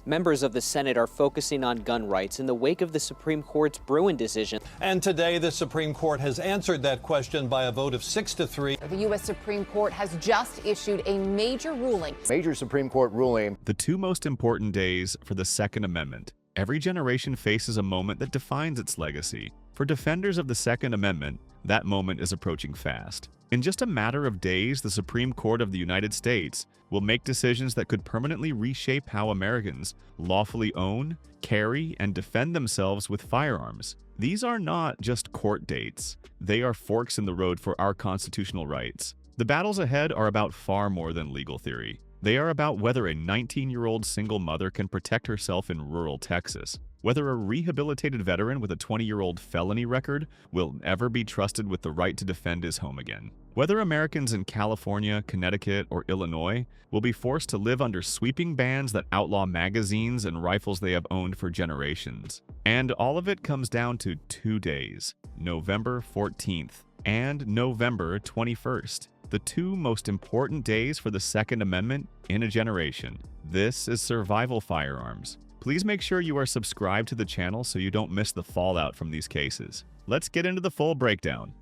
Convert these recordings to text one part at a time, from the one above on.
Members of the Senate are focusing on gun rights in the wake of the Supreme Court's Bruen decision. And today, the Supreme Court has answered that question by a vote of 6-3. The U.S. Supreme Court has just issued a major ruling. Major Supreme Court ruling. The two most important days for the Second Amendment. Every generation faces a moment that defines its legacy. For defenders of the Second Amendment, that moment is approaching fast. In just a matter of days, the Supreme Court of the United States will make decisions that could permanently reshape how Americans lawfully own, carry, and defend themselves with firearms. These are not just court dates. They are forks in the road for our constitutional rights. The battles ahead are about far more than legal theory. They are about whether a 19-year-old single mother can protect herself in rural Texas, whether a rehabilitated veteran with a 20-year-old felony record will ever be trusted with the right to defend his home again, whether Americans in California, Connecticut, or Illinois will be forced to live under sweeping bans that outlaw magazines and rifles they have owned for generations. And all of it comes down to 2 days, November 14th and November 21st. The two most important days for the Second Amendment in a generation. This is Survival Firearms. Please make sure you are subscribed to the channel so you don't miss the fallout from these cases. Let's get into the full breakdown.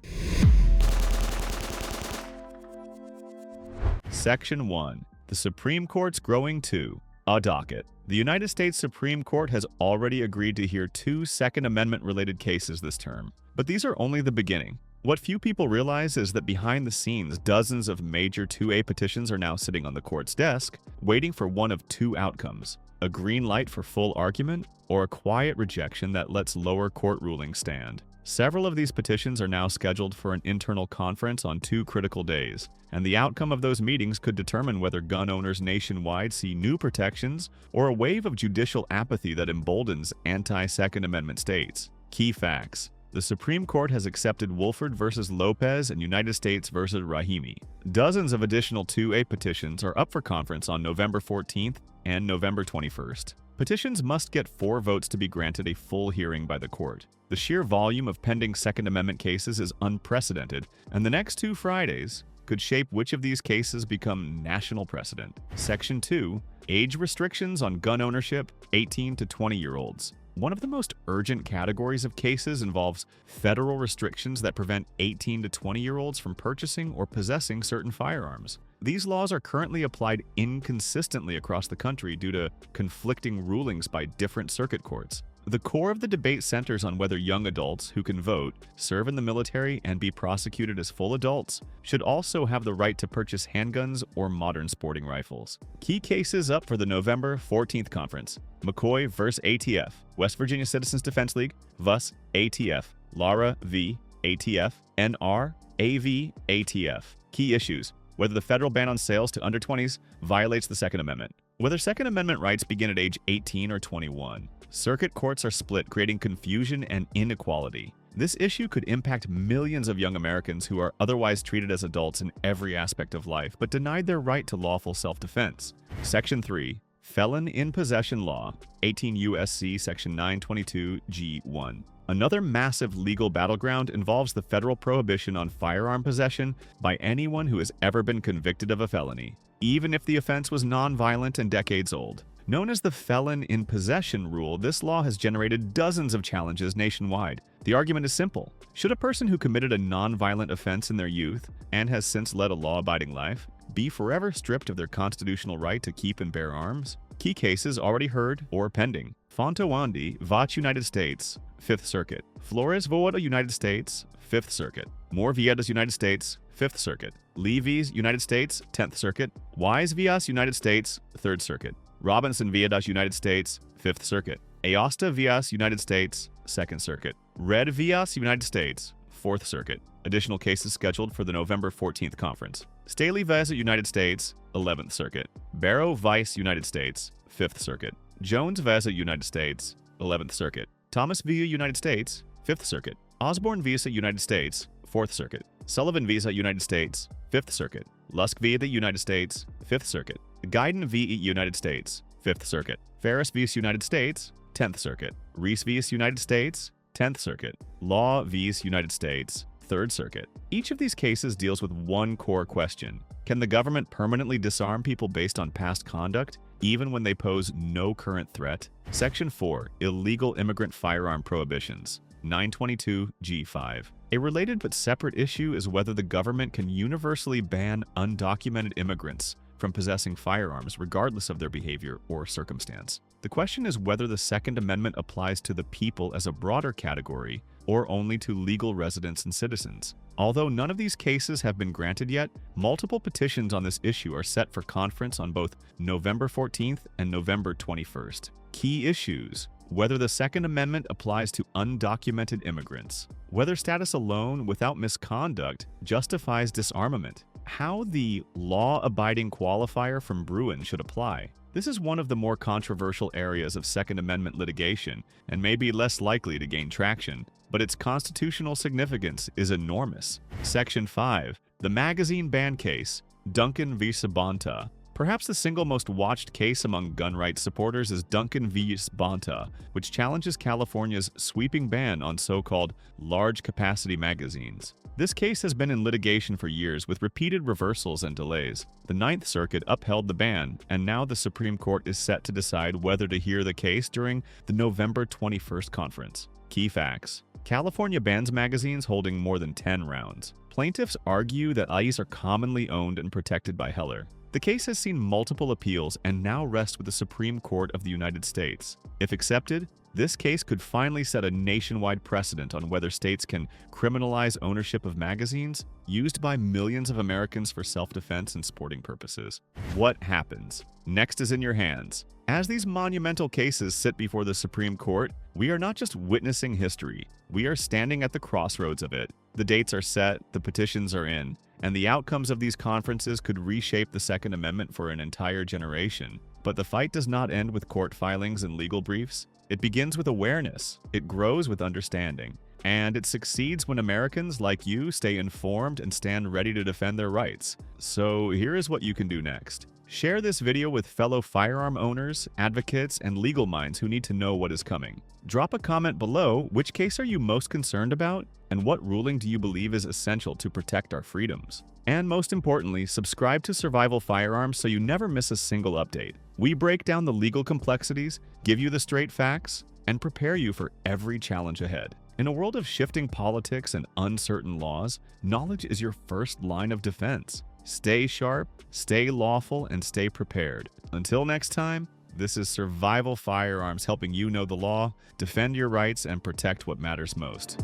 Section 1. The Supreme Court's growing to a docket. The United States Supreme Court has already agreed to hear 2 Second Amendment-related cases this term, but these are only the beginning. What few people realize is that behind the scenes, dozens of major 2A petitions are now sitting on the court's desk, waiting for one of 2 outcomes: a green light for full argument, or a quiet rejection that lets lower court rulings stand. Several of these petitions are now scheduled for an internal conference on 2 critical days, and the outcome of those meetings could determine whether gun owners nationwide see new protections or a wave of judicial apathy that emboldens anti-Second Amendment states. Key facts. The Supreme Court has accepted Wolford v. Lopez and United States v. Rahimi. Dozens of additional 2A petitions are up for conference on November 14th and November 21st. Petitions must get 4 votes to be granted a full hearing by the court. The sheer volume of pending Second Amendment cases is unprecedented, and the next 2 Fridays could shape which of these cases become national precedent. Section 2. Age restrictions on gun ownership, 18 to 20-year-olds. One of the most urgent categories of cases involves federal restrictions that prevent 18 to 20-year-olds from purchasing or possessing certain firearms. These laws are currently applied inconsistently across the country due to conflicting rulings by different circuit courts. The core of the debate centers on whether young adults who can vote, serve in the military, and be prosecuted as full adults should also have the right to purchase handguns or modern sporting rifles. Key cases up for the November 14th conference: McCoy v. ATF, West Virginia Citizens Defense League, VUS, ATF, Lara v. ATF, NR, AV, ATF. Key issues: whether the federal ban on sales to under 20s violates the Second Amendment, whether Second Amendment rights begin at age 18 or 21. Circuit courts are split, creating confusion and inequality. This issue could impact millions of young Americans who are otherwise treated as adults in every aspect of life, but denied their right to lawful self-defense. Section 3. Felon-in-Possession Law, 18 U.S.C. Section 922 G1. Another massive legal battleground involves the federal prohibition on firearm possession by anyone who has ever been convicted of a felony, even if the offense was non-violent and decades old. Known as the Felon-in-Possession Rule, this law has generated dozens of challenges nationwide. The argument is simple. Should a person who committed a non-violent offense in their youth and has since led a law-abiding life be forever stripped of their constitutional right to keep and bear arms? Key cases already heard or pending: Fontawandi, Vach, United States, 5th Circuit; Flores Voda, United States, 5th Circuit; Moore Viedas, United States, 5th Circuit; Levy's, United States, 10th Circuit; Wise Vias, United States, 3rd Circuit; Robinson Viedas, United States, 5th Circuit; Aosta Vias, United States, 2nd Circuit; Red Vias, United States, 4th Circuit. Additional cases scheduled for the November 14th conference: Staley Vez, United States, 11th Circuit; Barrow Vice, United States, 5th Circuit; Jones Veza, United States, 11th Circuit; Thomas Villa, United States, 5th Circuit; Osborne Visa, United States, 4th Circuit; Sullivan Visa, United States, 5th Circuit; Lusk via the United States, 5th Circuit; Guyton v. United States, 5th Circuit; Ferris v. United States, 10th Circuit; Reese v. United States, 10th Circuit; Law v. United States, 3rd Circuit. Each of these cases deals with one core question: can the government permanently disarm people based on past conduct, even when they pose no current threat. Section 4, Illegal Immigrant Firearm Prohibitions, 922 G5. A related but separate issue is whether the government can universally ban undocumented immigrants from possessing firearms regardless of their behavior or circumstance. The question is whether the Second Amendment applies to the people as a broader category or only to legal residents and citizens. Although none of these cases have been granted yet, multiple petitions on this issue are set for conference on both November 14th and November 21st. Key issues: whether the Second Amendment applies to undocumented immigrants, whether status alone without misconduct justifies disarmament, how the law-abiding qualifier from Bruin should apply. This is one of the more controversial areas of Second Amendment litigation and may be less likely to gain traction, but its constitutional significance is enormous. Section 5, the magazine ban case, Duncan v. Bonta. Perhaps the single most watched case among gun rights supporters is Duncan v. Bonta, which challenges California's sweeping ban on so-called large-capacity magazines. This case has been in litigation for years with repeated reversals and delays. The Ninth Circuit upheld the ban, and now the Supreme Court is set to decide whether to hear the case during the November 21st conference. Key facts: California bans magazines holding more than 10 rounds. Plaintiffs argue that ICE are commonly owned and protected by Heller. The case has seen multiple appeals and now rests with the Supreme Court of the United States. If accepted, this case could finally set a nationwide precedent on whether states can criminalize ownership of magazines used by millions of Americans for self-defense and sporting purposes. What happens? Next is in your hands. As these monumental cases sit before the Supreme Court, we are not just witnessing history, we are standing at the crossroads of it. The dates are set, the petitions are in, and the outcomes of these conferences could reshape the Second Amendment for an entire generation. But the fight does not end with court filings and legal briefs. It begins with awareness, it grows with understanding, and it succeeds when Americans like you stay informed and stand ready to defend their rights. So here is what you can do next. Share this video with fellow firearm owners, advocates, and legal minds who need to know what is coming. Drop a comment below: which case are you most concerned about, and what ruling do you believe is essential to protect our freedoms? And most importantly, subscribe to Survival Firearms so you never miss a single update. We break down the legal complexities, give you the straight facts, and prepare you for every challenge ahead. In a world of shifting politics and uncertain laws, knowledge is your first line of defense. Stay sharp, stay lawful, and stay prepared. Until next time, this is Survival Firearms, helping you know the law, defend your rights, and protect what matters most.